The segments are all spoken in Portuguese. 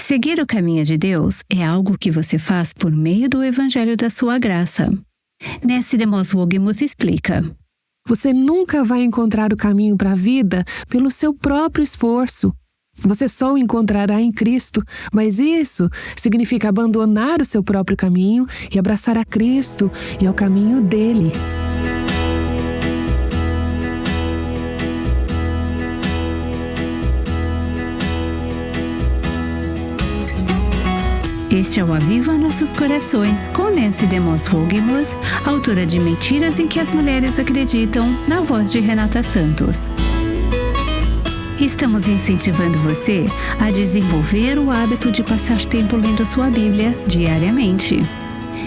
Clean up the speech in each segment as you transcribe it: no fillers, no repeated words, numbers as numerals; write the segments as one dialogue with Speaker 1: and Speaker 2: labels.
Speaker 1: Seguir o caminho de Deus é algo que você faz por meio do Evangelho da sua graça. Nancy DeMoss Wolgemuth explica.
Speaker 2: Você nunca vai encontrar o caminho para a vida pelo seu próprio esforço. Você só o encontrará em Cristo, mas isso significa abandonar o seu próprio caminho e abraçar a Cristo e ao caminho dele.
Speaker 1: Este é o Aviva Nossos Corações, com Nancy DeMoss Wolgemuth, autora de Mentiras em que as Mulheres Acreditam, na voz de Renata Santos. Estamos incentivando você a desenvolver o hábito de passar tempo lendo sua Bíblia diariamente.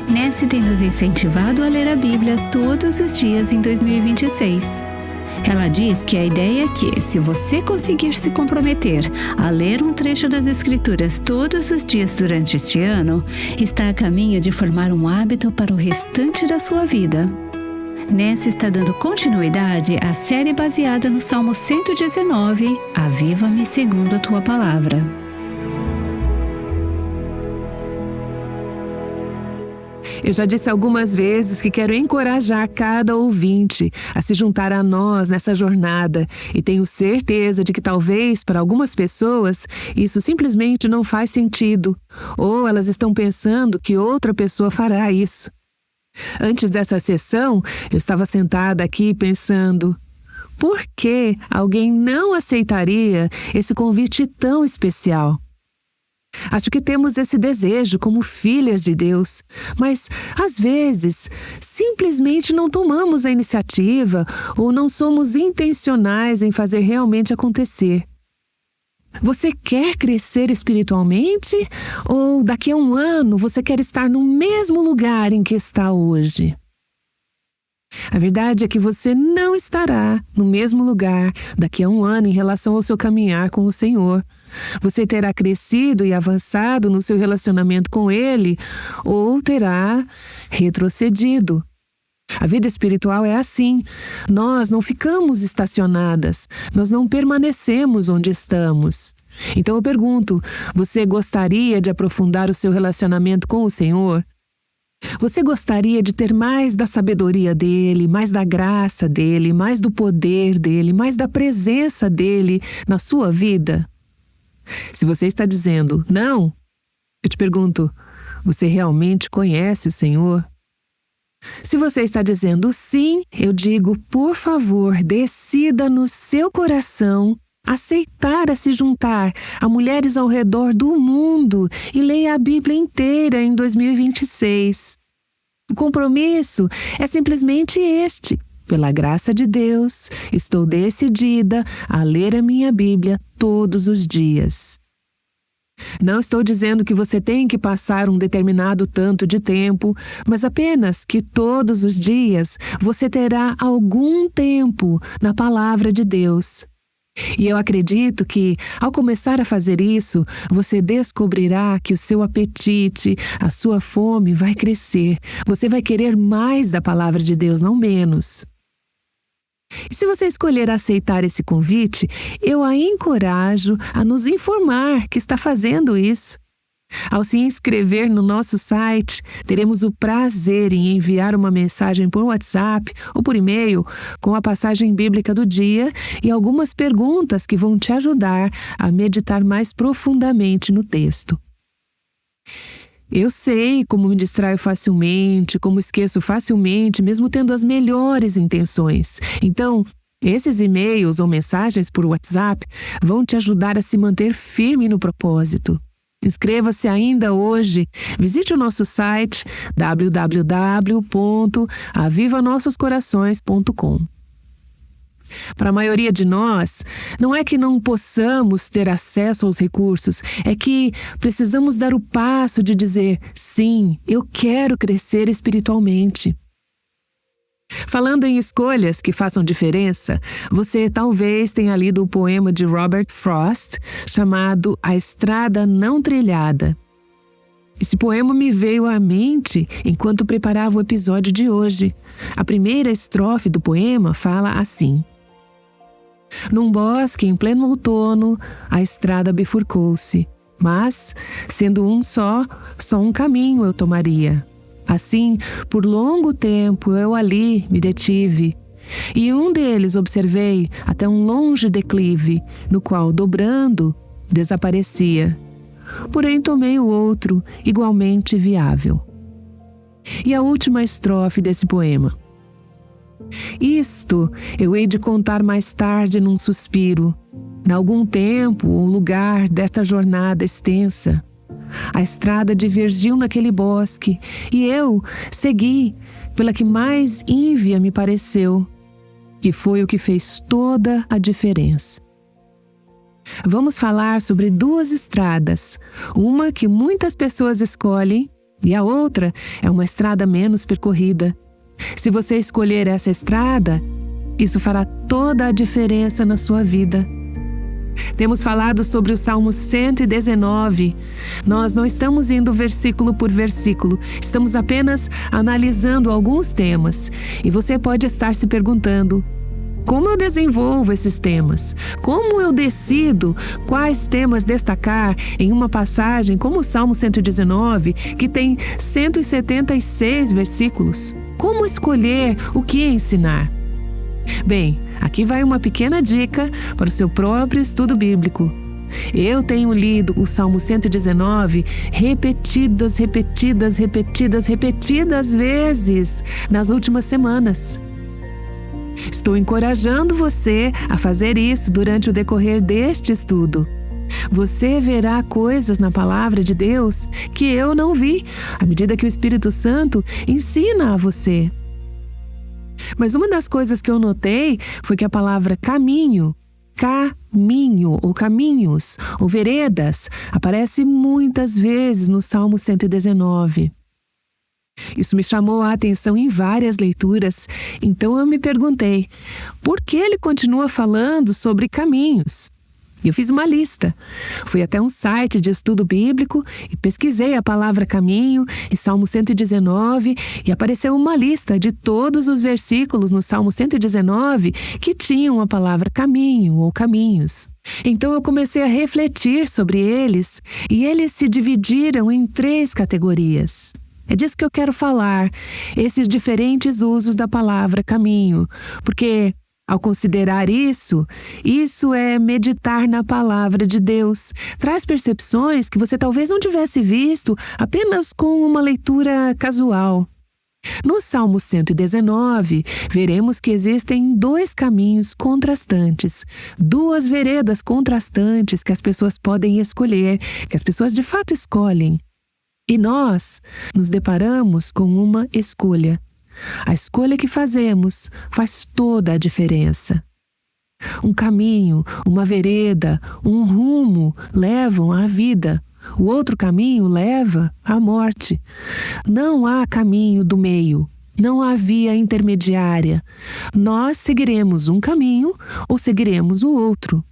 Speaker 1: Nancy tem nos incentivado a ler a Bíblia todos os dias em 2026. Ela diz que a ideia é que, se você conseguir se comprometer a ler um trecho das Escrituras todos os dias durante este ano, está a caminho de formar um hábito para o restante da sua vida. Nancy está dando continuidade à série baseada no Salmo 119, Aviva-me segundo a tua palavra.
Speaker 2: Eu já disse algumas vezes que quero encorajar cada ouvinte a se juntar a nós nessa jornada e tenho certeza de que talvez para algumas pessoas isso simplesmente não faz sentido ou elas estão pensando que outra pessoa fará isso. Antes dessa sessão, eu estava sentada aqui pensando: por que alguém não aceitaria esse convite tão especial? Acho que temos esse desejo como filhas de Deus, mas, às vezes, simplesmente não tomamos a iniciativa ou não somos intencionais em fazer realmente acontecer. Você quer crescer espiritualmente? Ou daqui a um ano você quer estar no mesmo lugar em que está hoje? A verdade é que você não estará no mesmo lugar daqui a um ano em relação ao seu caminhar com o Senhor. Você terá crescido e avançado no seu relacionamento com Ele ou terá retrocedido. A vida espiritual é assim. Nós não ficamos estacionadas, nós não permanecemos onde estamos. Então eu pergunto, você gostaria de aprofundar o seu relacionamento com o Senhor? Você gostaria de ter mais da sabedoria dele, mais da graça dele, mais do poder dele, mais da presença dele na sua vida? Se você está dizendo não, eu te pergunto, você realmente conhece o Senhor? Se você está dizendo sim, eu digo, por favor, decida no seu coração aceitar a se juntar a mulheres ao redor do mundo e leia a Bíblia inteira em 2026. O compromisso é simplesmente este. Pela graça de Deus, estou decidida a ler a minha Bíblia todos os dias. Não estou dizendo que você tem que passar um determinado tanto de tempo, mas apenas que todos os dias você terá algum tempo na palavra de Deus. E eu acredito que, ao começar a fazer isso, você descobrirá que o seu apetite, a sua fome vai crescer. Você vai querer mais da palavra de Deus, não menos. E se você escolher aceitar esse convite, eu a encorajo a nos informar que está fazendo isso. Ao se inscrever no nosso site, teremos o prazer em enviar uma mensagem por WhatsApp ou por e-mail com a passagem bíblica do dia e algumas perguntas que vão te ajudar a meditar mais profundamente no texto. Eu sei como me distraio facilmente, como esqueço facilmente, mesmo tendo as melhores intenções. Então, esses e-mails ou mensagens por WhatsApp vão te ajudar a se manter firme no propósito. Inscreva-se ainda hoje. Visite o nosso site www.avivanossoscorações.com. Para a maioria de nós, não é que não possamos ter acesso aos recursos, é que precisamos dar o passo de dizer, sim, eu quero crescer espiritualmente. Falando em escolhas que façam diferença, você talvez tenha lido o poema de Robert Frost, chamado A Estrada Não Trilhada. Esse poema me veio à mente enquanto preparava o episódio de hoje. A primeira estrofe do poema fala assim: num bosque em pleno outono, a estrada bifurcou-se. Mas, sendo um só um caminho eu tomaria. Assim, por longo tempo eu ali me detive, e um deles observei até um longe declive, no qual, dobrando, desaparecia. Porém tomei o outro, igualmente viável. E a última estrofe desse poema. Isto eu hei de contar mais tarde num suspiro, n'algum tempo ou lugar desta jornada extensa. A estrada divergiu naquele bosque, e eu segui pela que mais ínvia me pareceu, que foi o que fez toda a diferença. Vamos falar sobre duas estradas, uma que muitas pessoas escolhem e a outra é uma estrada menos percorrida. Se você escolher essa estrada, isso fará toda a diferença na sua vida. Temos falado sobre o Salmo 119. Nós não estamos indo versículo por versículo, estamos apenas analisando alguns temas. E você pode estar se perguntando: como eu desenvolvo esses temas? Como eu decido quais temas destacar em uma passagem como o Salmo 119, que tem 176 versículos? Como escolher o que ensinar? Bem, aqui vai uma pequena dica para o seu próprio estudo bíblico. Eu tenho lido o Salmo 119 repetidas vezes nas últimas semanas. Estou encorajando você a fazer isso durante o decorrer deste estudo. Você verá coisas na palavra de Deus que eu não vi, à medida que o Espírito Santo ensina a você. Mas uma das coisas que eu notei foi que a palavra caminho ou caminhos ou veredas aparece muitas vezes no Salmo 119. Isso me chamou a atenção em várias leituras, então eu me perguntei, por que ele continua falando sobre caminhos? E eu fiz uma lista. Fui até um site de estudo bíblico e pesquisei a palavra caminho em Salmo 119 e apareceu uma lista de todos os versículos no Salmo 119 que tinham a palavra caminho ou caminhos. Então eu comecei a refletir sobre eles e eles se dividiram em 3 categorias. É disso que eu quero falar, esses diferentes usos da palavra caminho, porque ao considerar isso é meditar na palavra de Deus. Traz percepções que você talvez não tivesse visto apenas com uma leitura casual. No Salmo 119, veremos que existem 2 caminhos contrastantes, 2 veredas contrastantes que as pessoas podem escolher, que as pessoas de fato escolhem. E nós nos deparamos com uma escolha. A escolha que fazemos faz toda a diferença. Um caminho, uma vereda, um rumo levam à vida. O outro caminho leva à morte. Não há caminho do meio. Não há via intermediária. Nós seguiremos um caminho ou seguiremos o outro.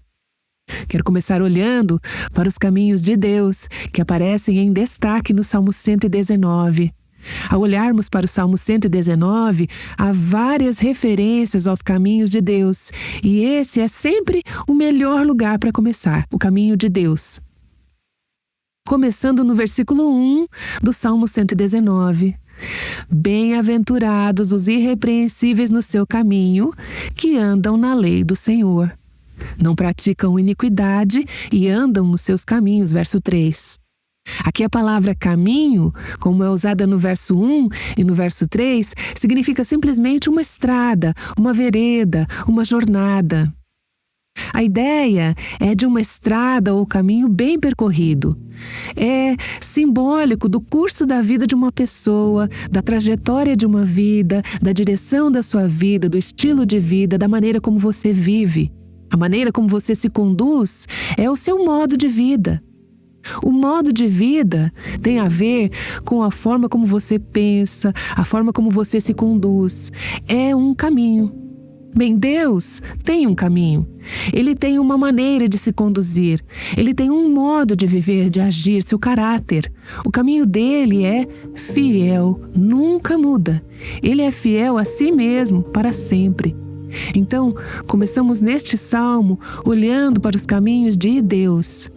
Speaker 2: Quero começar olhando para os caminhos de Deus, que aparecem em destaque no Salmo 119. Ao olharmos para o Salmo 119, há várias referências aos caminhos de Deus, e esse é sempre o melhor lugar para começar, o caminho de Deus. Começando no versículo 1 do Salmo 119. Bem-aventurados os irrepreensíveis no seu caminho, que andam na lei do Senhor. Não praticam iniquidade e andam nos seus caminhos, verso 3. Aqui a palavra caminho, como é usada no verso 1 e no verso 3, significa simplesmente uma estrada, uma vereda, uma jornada. A ideia é de uma estrada ou caminho bem percorrido. É simbólico do curso da vida de uma pessoa, da trajetória de uma vida, da direção da sua vida, do estilo de vida, da maneira como você vive. A maneira como você se conduz é o seu modo de vida. O modo de vida tem a ver com a forma como você pensa, a forma como você se conduz. É um caminho. Bem, Deus tem um caminho. Ele tem uma maneira de se conduzir. Ele tem um modo de viver, de agir, seu caráter. O caminho dele é fiel, nunca muda. Ele é fiel a si mesmo para sempre. Então, começamos neste salmo olhando para os caminhos de Deus.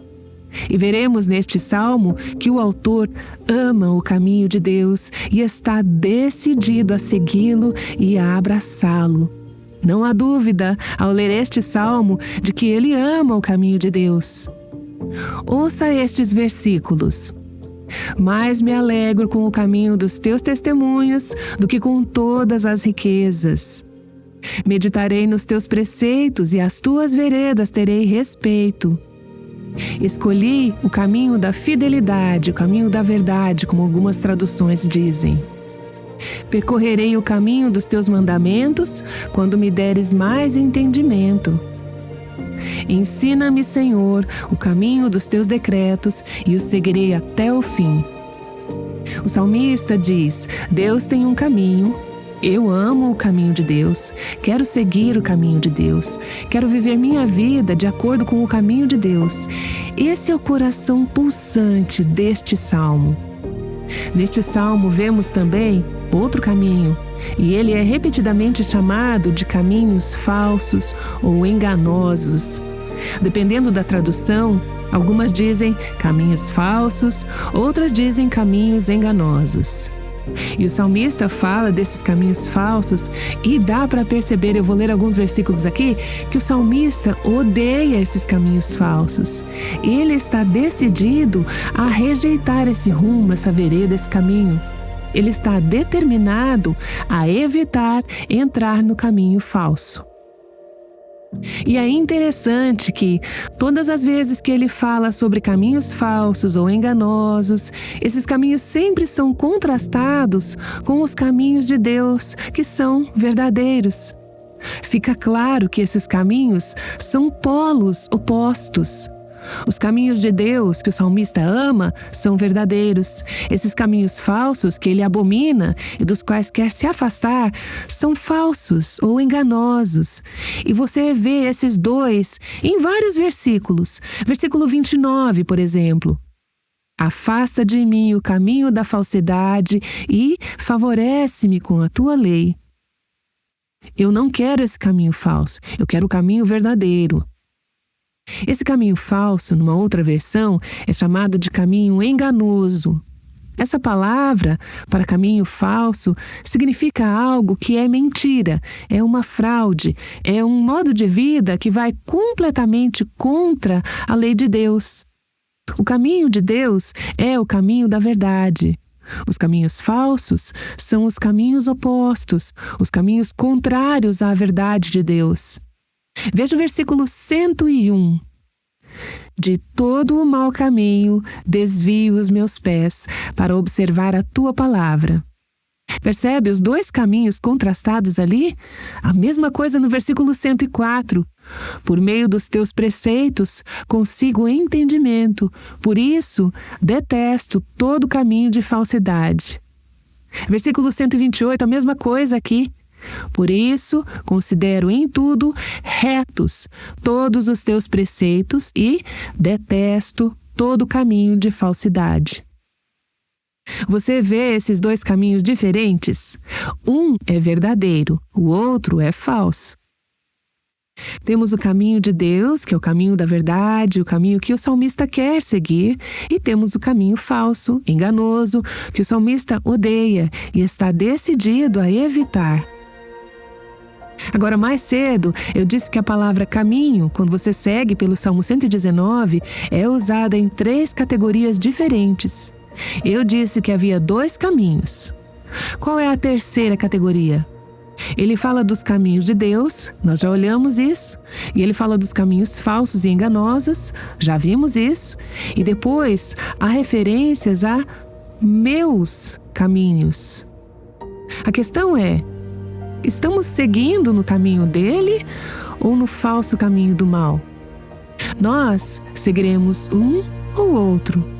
Speaker 2: E veremos neste salmo que o autor ama o caminho de Deus e está decidido a segui-lo e a abraçá-lo. Não há dúvida, ao ler este salmo, de que ele ama o caminho de Deus. Ouça estes versículos. Mais me alegro com o caminho dos teus testemunhos do que com todas as riquezas. Meditarei nos teus preceitos e às tuas veredas terei respeito. Escolhi o caminho da fidelidade, o caminho da verdade, como algumas traduções dizem. Percorrerei o caminho dos teus mandamentos quando me deres mais entendimento. Ensina-me, Senhor, o caminho dos teus decretos e o seguirei até o fim. O salmista diz: Deus tem um caminho. Eu amo o caminho de Deus, quero seguir o caminho de Deus, quero viver minha vida de acordo com o caminho de Deus. Esse é o coração pulsante deste salmo. Neste salmo vemos também outro caminho, e ele é repetidamente chamado de caminhos falsos ou enganosos. Dependendo da tradução, algumas dizem caminhos falsos, outras dizem caminhos enganosos. E o salmista fala desses caminhos falsos e dá para perceber, eu vou ler alguns versículos aqui, que o salmista odeia esses caminhos falsos. Ele está decidido a rejeitar esse rumo, essa vereda, esse caminho. Ele está determinado a evitar entrar no caminho falso. E é interessante que todas as vezes que ele fala sobre caminhos falsos ou enganosos, esses caminhos sempre são contrastados com os caminhos de Deus, que são verdadeiros. Fica claro que esses caminhos são polos opostos. Os caminhos de Deus que o salmista ama são verdadeiros. Esses caminhos falsos que ele abomina e dos quais quer se afastar são falsos ou enganosos. E você vê esses dois em vários versículos. Versículo 29, por exemplo. Afasta de mim o caminho da falsidade e favorece-me com a tua lei. Eu não quero esse caminho falso, eu quero o caminho verdadeiro. Esse caminho falso, numa outra versão, é chamado de caminho enganoso. Essa palavra, para caminho falso, significa algo que é mentira, é uma fraude, é um modo de vida que vai completamente contra a lei de Deus. O caminho de Deus é o caminho da verdade. Os caminhos falsos são os caminhos opostos, os caminhos contrários à verdade de Deus. Veja o versículo 101. De todo o mau caminho desvio os meus pés para observar a tua palavra. Percebe os dois caminhos contrastados ali? A mesma coisa no versículo 104. Por meio dos teus preceitos consigo entendimento, por isso detesto todo caminho de falsidade. Versículo 128, a mesma coisa aqui. Por isso, considero em tudo retos todos os teus preceitos e detesto todo caminho de falsidade. Você vê esses dois caminhos diferentes? Um é verdadeiro, o outro é falso. Temos o caminho de Deus, que é o caminho da verdade, o caminho que o salmista quer seguir, e temos o caminho falso, enganoso, que o salmista odeia e está decidido a evitar. Agora, mais cedo, eu disse que a palavra caminho, quando você segue pelo Salmo 119, é usada em 3 categorias diferentes. Eu disse que havia 2 caminhos. Qual é a terceira categoria? Ele fala dos caminhos de Deus, nós já olhamos isso, e ele fala dos caminhos falsos e enganosos, já vimos isso, e depois há referências a meus caminhos. A questão é, estamos seguindo no caminho dele ou no falso caminho do mal? Nós seguiremos um ou outro.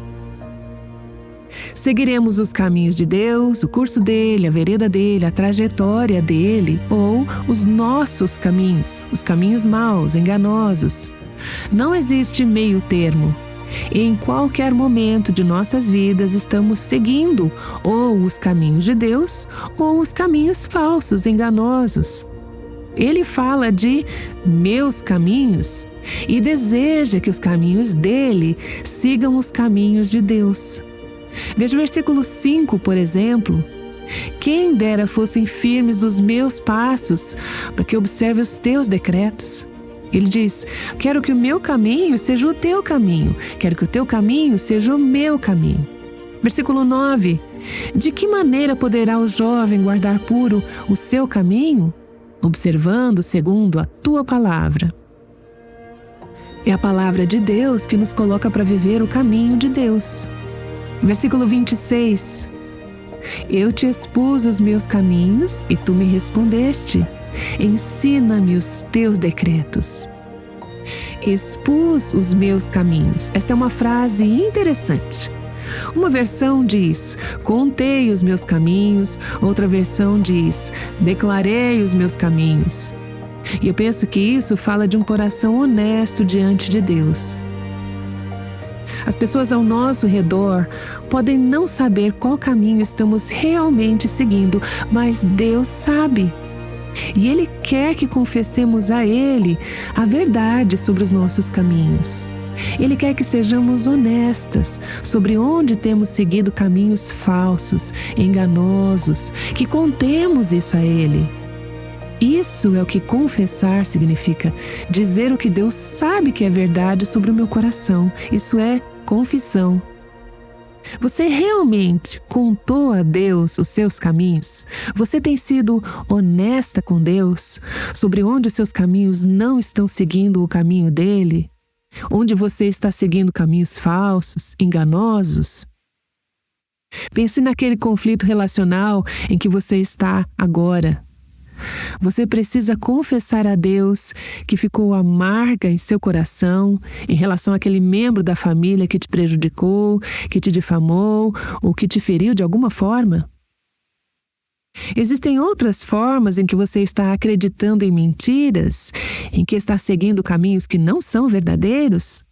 Speaker 2: Seguiremos os caminhos de Deus, o curso dele, a vereda dele, a trajetória dele, ou os nossos caminhos, os caminhos maus, enganosos. Não existe meio termo. Em qualquer momento de nossas vidas estamos seguindo ou os caminhos de Deus ou os caminhos falsos, enganosos. Ele fala de meus caminhos e deseja que os caminhos dele sigam os caminhos de Deus. Veja o versículo 5, por exemplo. Quem dera fossem firmes os meus passos, para que observe os teus decretos. Ele diz: quero que o meu caminho seja o teu caminho, quero que o teu caminho seja o meu caminho. Versículo 9. De que maneira poderá o jovem guardar puro o seu caminho? Observando segundo a tua palavra. É a palavra de Deus que nos coloca para viver o caminho de Deus. Versículo 26. Eu te expus os meus caminhos e tu me respondeste. Ensina-me os teus decretos. Expus os meus caminhos. Esta é uma frase interessante. Uma versão diz: contei os meus caminhos. Outra versão diz: declarei os meus caminhos. E eu penso que isso fala de um coração honesto diante de Deus. As pessoas ao nosso redor podem não saber qual caminho estamos realmente seguindo, mas Deus sabe. E Ele quer que confessemos a Ele a verdade sobre os nossos caminhos. Ele quer que sejamos honestas sobre onde temos seguido caminhos falsos, enganosos, que contemos isso a Ele. Isso é o que confessar significa, dizer o que Deus sabe que é verdade sobre o meu coração. Isso é confissão. Você realmente contou a Deus os seus caminhos? Você tem sido honesta com Deus sobre onde os seus caminhos não estão seguindo o caminho dele? Onde você está seguindo caminhos falsos, enganosos? Pense naquele conflito relacional em que você está agora. Você precisa confessar a Deus que ficou amarga em seu coração em relação àquele membro da família que te prejudicou, que te difamou ou que te feriu de alguma forma? Existem outras formas em que você está acreditando em mentiras, em que está seguindo caminhos que não são verdadeiros?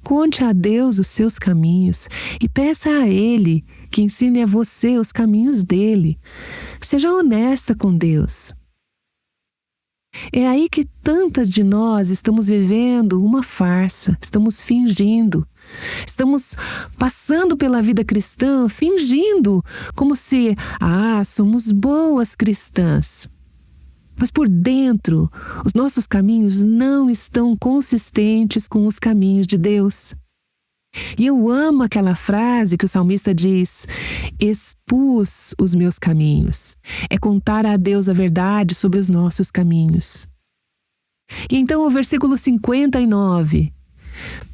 Speaker 2: Conte a Deus os seus caminhos e peça a Ele que ensine a você os caminhos dele. Seja honesta com Deus. É aí que tantas de nós estamos vivendo uma farsa, estamos fingindo. Estamos passando pela vida cristã fingindo como se, somos boas cristãs. Mas por dentro, os nossos caminhos não estão consistentes com os caminhos de Deus. E eu amo aquela frase que o salmista diz: expus os meus caminhos. É contar a Deus a verdade sobre os nossos caminhos. E então o versículo 59.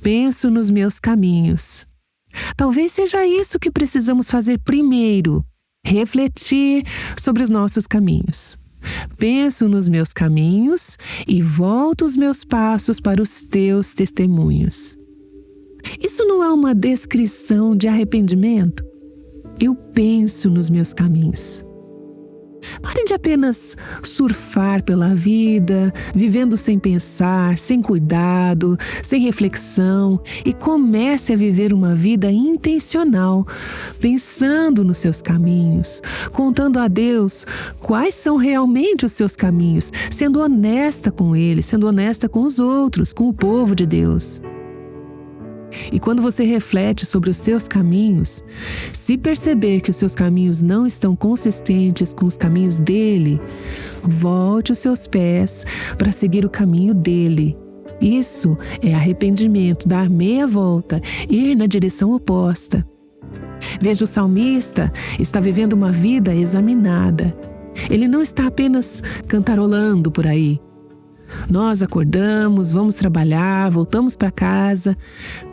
Speaker 2: Penso nos meus caminhos. Talvez seja isso que precisamos fazer primeiro. Refletir sobre os nossos caminhos. Penso nos meus caminhos e volto os meus passos para os teus testemunhos. Isso não é uma descrição de arrependimento? Eu penso nos meus caminhos. Pare de apenas surfar pela vida, vivendo sem pensar, sem cuidado, sem reflexão, e comece a viver uma vida intencional, pensando nos seus caminhos, contando a Deus quais são realmente os seus caminhos, sendo honesta com Ele, sendo honesta com os outros, com o povo de Deus. E quando você reflete sobre os seus caminhos, se perceber que os seus caminhos não estão consistentes com os caminhos dele, volte os seus pés para seguir o caminho dele. Isso é arrependimento, dar meia volta, ir na direção oposta. Veja, o salmista está vivendo uma vida examinada. Ele não está apenas cantarolando por aí. Nós acordamos, vamos trabalhar, voltamos para casa.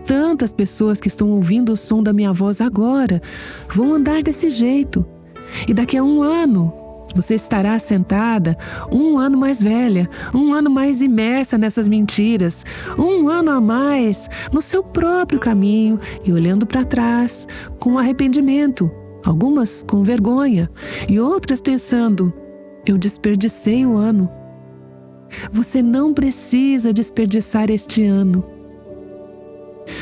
Speaker 2: Tantas pessoas que estão ouvindo o som da minha voz agora vão andar desse jeito. E daqui a 1 ano, você estará sentada 1 ano mais velha, 1 ano mais imersa nessas mentiras, 1 ano a mais no seu próprio caminho e olhando para trás com arrependimento, algumas com vergonha e outras pensando: eu desperdicei o ano. Você não precisa desperdiçar este ano.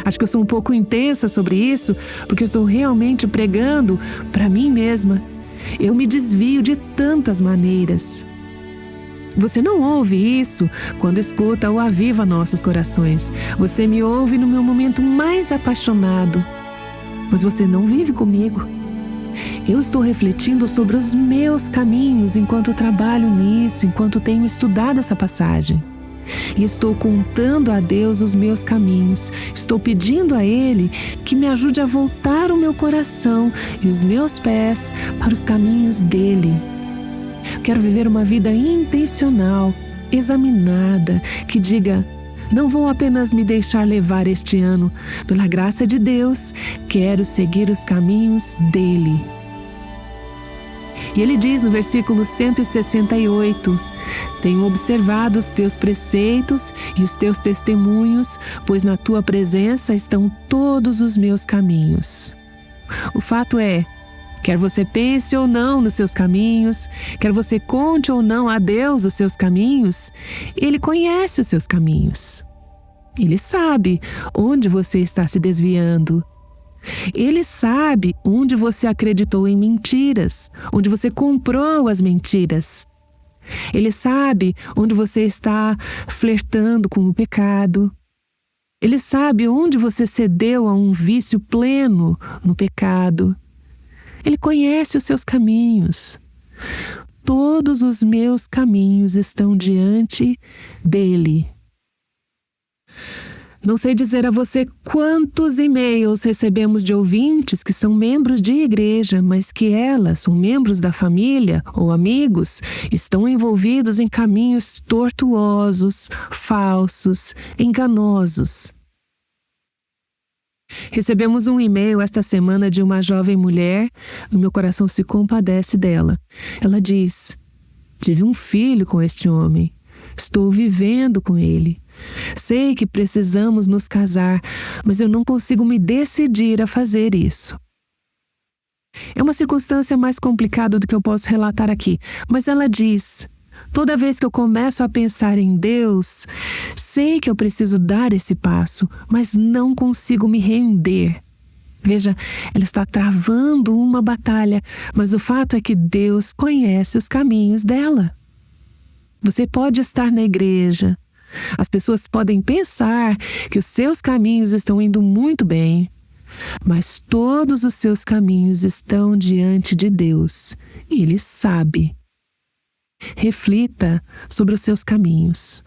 Speaker 2: Acho que eu sou um pouco intensa sobre isso, porque eu estou realmente pregando para mim mesma. Eu me desvio de tantas maneiras. Você não ouve isso quando escuta o Aviva Nossos Corações. Você me ouve no meu momento mais apaixonado. Mas você não vive comigo. Eu estou refletindo sobre os meus caminhos enquanto trabalho nisso, enquanto tenho estudado essa passagem. E estou contando a Deus os meus caminhos. Estou pedindo a Ele que me ajude a voltar o meu coração e os meus pés para os caminhos dEle. Quero viver uma vida intencional, examinada, que diga: não vou apenas me deixar levar este ano. Pela graça de Deus, quero seguir os caminhos dEle. E ele diz no versículo 168, tenho observado os teus preceitos e os teus testemunhos, pois na tua presença estão todos os meus caminhos. O fato é, quer você pense ou não nos seus caminhos, quer você conte ou não a Deus os seus caminhos, Ele conhece os seus caminhos. Ele sabe onde você está se desviando. Ele sabe onde você acreditou em mentiras, onde você comprou as mentiras. Ele sabe onde você está flertando com o pecado. Ele sabe onde você cedeu a um vício pleno no pecado. Ele conhece os seus caminhos. Todos os meus caminhos estão diante dele. Não sei dizer a você quantos e-mails recebemos de ouvintes que são membros de igreja, mas que elas, ou membros da família ou amigos, estão envolvidos em caminhos tortuosos, falsos, enganosos. Recebemos um e-mail esta semana de uma jovem mulher e meu coração se compadece dela. Ela diz: tive um filho com este homem. Estou vivendo com ele. Sei que precisamos nos casar, mas eu não consigo me decidir a fazer isso. É uma circunstância mais complicada do que eu posso relatar aqui, mas ela diz: toda vez que eu começo a pensar em Deus, sei que eu preciso dar esse passo, mas não consigo me render. Veja, ela está travando uma batalha, mas o fato é que Deus conhece os caminhos dela. Você pode estar na igreja. As pessoas podem pensar que os seus caminhos estão indo muito bem, mas todos os seus caminhos estão diante de Deus e Ele sabe. Reflita sobre os seus caminhos.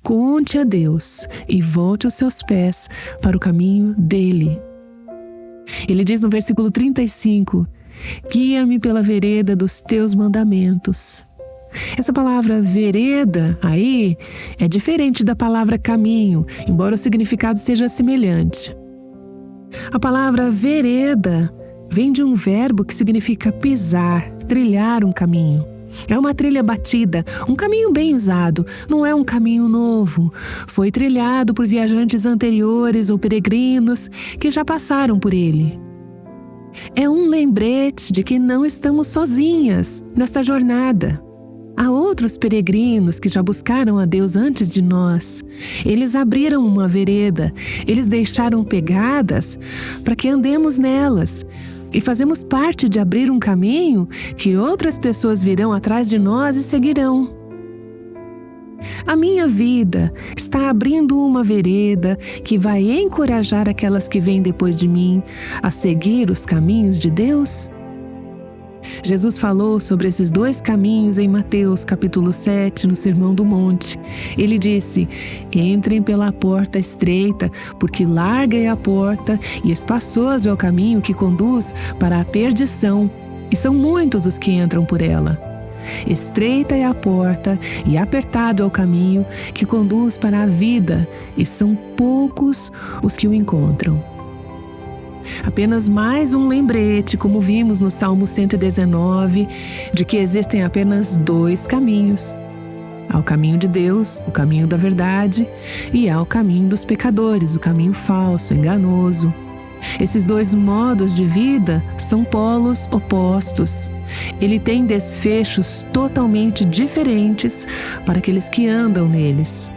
Speaker 2: Conte a Deus e volte os seus pés para o caminho dele. Ele diz no versículo 35, guia-me pela vereda dos teus mandamentos. Essa palavra vereda aí é diferente da palavra caminho, embora o significado seja semelhante. A palavra vereda vem de um verbo que significa pisar, trilhar um caminho. É uma trilha batida, um caminho bem usado, não é um caminho novo. Foi trilhado por viajantes anteriores ou peregrinos que já passaram por ele. É um lembrete de que não estamos sozinhas nesta jornada. Há outros peregrinos que já buscaram a Deus antes de nós. Eles abriram uma vereda, eles deixaram pegadas para que andemos nelas. E fazemos parte de abrir um caminho que outras pessoas virão atrás de nós e seguirão. A minha vida está abrindo uma vereda que vai encorajar aquelas que vêm depois de mim a seguir os caminhos de Deus? Jesus falou sobre esses dois caminhos em Mateus capítulo 7, no Sermão do Monte. Ele disse: entrem pela porta estreita, porque larga é a porta e espaçoso é o caminho que conduz para a perdição, e são muitos os que entram por ela. Estreita é a porta e apertado é o caminho que conduz para a vida, e são poucos os que o encontram. Apenas mais um lembrete, como vimos no Salmo 119, de que existem apenas dois caminhos. Há o caminho de Deus, o caminho da verdade, e há o caminho dos pecadores, o caminho falso, enganoso. Esses dois modos de vida são polos opostos. Ele tem desfechos totalmente diferentes para aqueles que andam neles.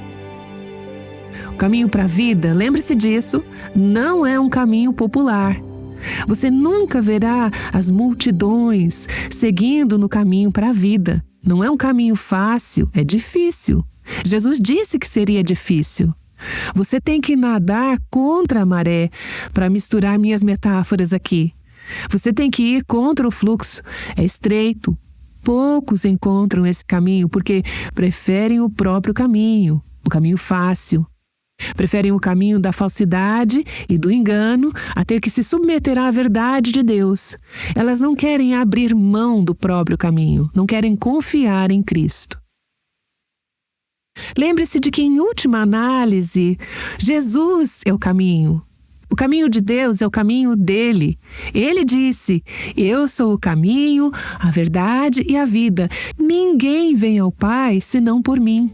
Speaker 2: O caminho para a vida, lembre-se disso, não é um caminho popular. Você nunca verá as multidões seguindo no caminho para a vida. Não é um caminho fácil, é difícil. Jesus disse que seria difícil. Você tem que nadar contra a maré, para misturar minhas metáforas aqui. Você tem que ir contra o fluxo. É estreito. Poucos encontram esse caminho porque preferem o próprio caminho, o caminho fácil. Preferem o caminho da falsidade e do engano a ter que se submeter à verdade de Deus. Elas não querem abrir mão do próprio caminho, não querem confiar em Cristo. Lembre-se de que, em última análise, Jesus é o caminho. O caminho de Deus é o caminho dele. Ele disse: eu sou o caminho, a verdade e a vida. Ninguém vem ao Pai senão por mim.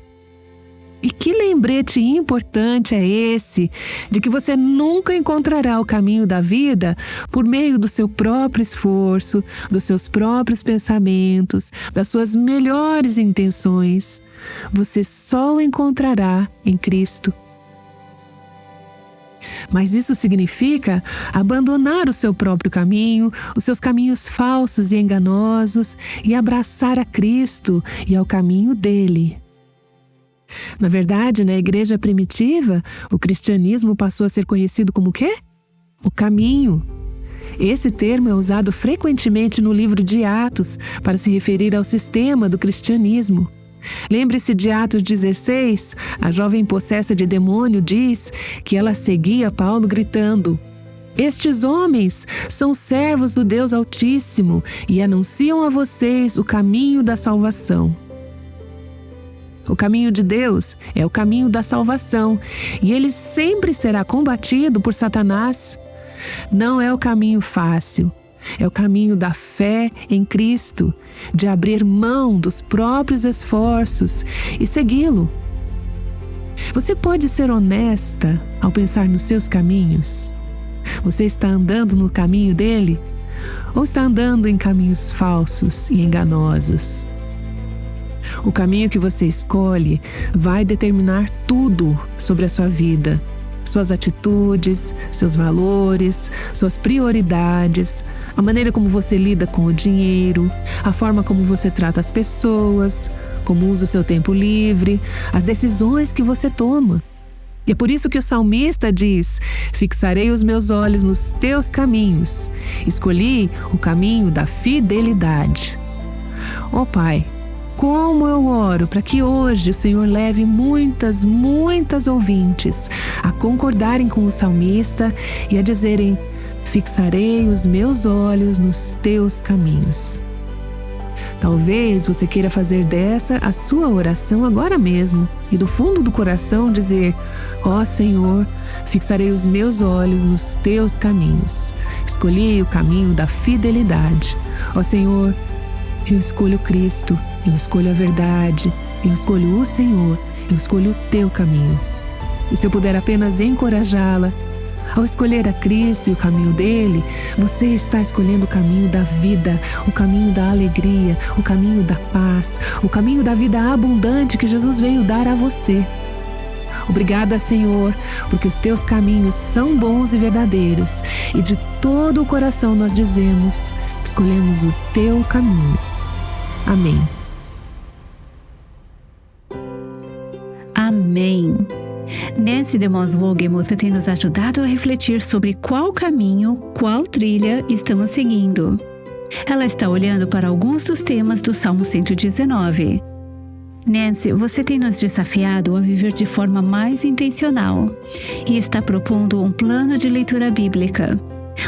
Speaker 2: E que lembrete importante é esse, de que você nunca encontrará o caminho da vida por meio do seu próprio esforço, dos seus próprios pensamentos, das suas melhores intenções. Você só o encontrará em Cristo. Mas isso significa abandonar o seu próprio caminho, os seus caminhos falsos e enganosos, e abraçar a Cristo e ao caminho dele. Na verdade, na igreja primitiva, o cristianismo passou a ser conhecido como o quê? O caminho. Esse termo é usado frequentemente no livro de Atos para se referir ao sistema do cristianismo. Lembre-se de Atos 16, a jovem possessa de demônio diz que ela seguia Paulo gritando: estes homens são servos do Deus Altíssimo e anunciam a vocês o caminho da salvação. O caminho de Deus é o caminho da salvação e ele sempre será combatido por Satanás. Não é o caminho fácil, é o caminho da fé em Cristo, de abrir mão dos próprios esforços e segui-lo. Você pode ser honesta ao pensar nos seus caminhos? Você está andando no caminho dele? Ou está andando em caminhos falsos e enganosos? O caminho que você escolhe vai determinar tudo sobre a sua vida. Suas atitudes, seus valores, suas prioridades, a maneira como você lida com o dinheiro, a forma como você trata as pessoas, como usa o seu tempo livre, as decisões que você toma. E é por isso que o salmista diz: fixarei os meus olhos nos teus caminhos. Escolhi o caminho da fidelidade. Ó Pai, como eu oro para que hoje o Senhor leve muitas ouvintes a concordarem com o salmista e a dizerem: fixarei os meus olhos nos teus caminhos. Talvez você queira fazer dessa a sua oração agora mesmo e do fundo do coração dizer: ó Senhor, fixarei os meus olhos nos teus caminhos. Escolhi o caminho da fidelidade. Ó Senhor, eu escolho Cristo, eu escolho a verdade, eu escolho o Senhor, eu escolho o teu caminho. E se eu puder apenas encorajá-la, ao escolher a Cristo e o caminho dele, você está escolhendo o caminho da vida, o caminho da alegria, o caminho da paz, o caminho da vida abundante que Jesus veio dar a você. Obrigada, Senhor, porque os teus caminhos são bons e verdadeiros, e de todo o coração nós dizemos: escolhemos o teu caminho. Amém.
Speaker 1: Amém. Nancy DeMoss Wogemuth tem nos ajudado a refletir sobre qual caminho, qual trilha estamos seguindo. Ela está olhando para alguns dos temas do Salmo 119. Nancy, você tem nos desafiado a viver de forma mais intencional e está propondo um plano de leitura bíblica.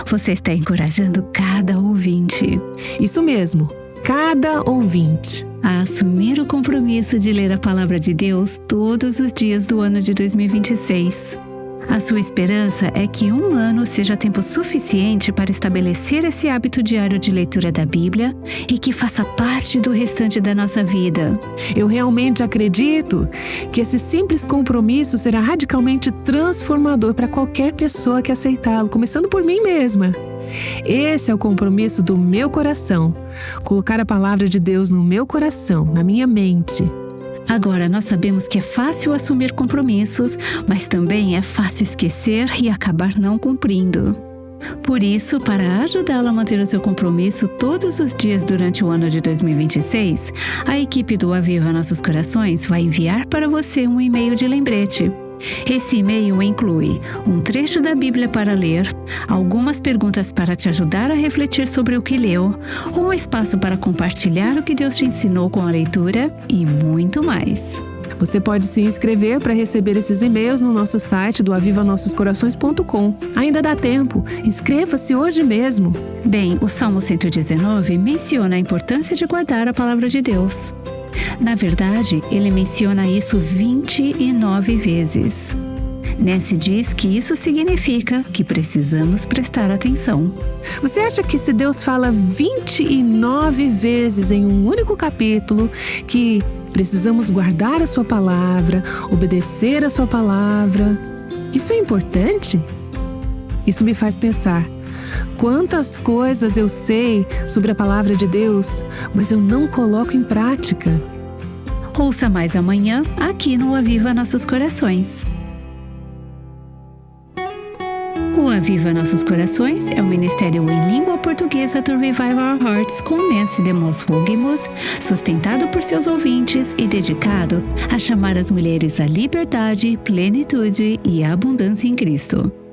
Speaker 1: Você está encorajando cada ouvinte.
Speaker 2: Isso mesmo, cada ouvinte.
Speaker 1: A assumir o compromisso de ler a Palavra de Deus todos os dias do ano de 2026. A sua esperança é que um ano seja tempo suficiente para estabelecer esse hábito diário de leitura da Bíblia e que faça parte do restante da nossa vida.
Speaker 2: Eu realmente acredito que esse simples compromisso será radicalmente transformador para qualquer pessoa que aceitá-lo, começando por mim mesma. Esse é o compromisso do meu coração, colocar a palavra de Deus no meu coração, na minha mente.
Speaker 1: Agora, nós sabemos que é fácil assumir compromissos, mas também é fácil esquecer e acabar não cumprindo. Por isso, para ajudá-la a manter o seu compromisso todos os dias durante o ano de 2026, a equipe do Aviva Nossos Corações vai enviar para você um e-mail de lembrete. Esse e-mail inclui um trecho da Bíblia para ler, algumas perguntas para te ajudar a refletir sobre o que leu, um espaço para compartilhar o que Deus te ensinou com a leitura e muito mais.
Speaker 2: Você pode se inscrever para receber esses e-mails no nosso site do avivanossoscorações.com. Ainda dá tempo, inscreva-se hoje mesmo.
Speaker 1: Bem, o Salmo 119 menciona a importância de guardar a palavra de Deus. Na verdade, ele menciona isso 29 vezes. Nancy diz que isso significa que precisamos prestar atenção.
Speaker 2: Você acha que se Deus fala 29 vezes em um único capítulo que precisamos guardar a sua palavra, obedecer a sua palavra, isso é importante? Isso me faz pensar: quantas coisas eu sei sobre a palavra de Deus, mas eu não coloco em prática.
Speaker 1: Ouça mais amanhã aqui no Aviva Nossos Corações. O Aviva Nossos Corações é um ministério em língua portuguesa do Revive Our Hearts com Nancy DeMoss Wogemuth, sustentado por seus ouvintes e dedicado a chamar as mulheres à liberdade, plenitude e abundância em Cristo.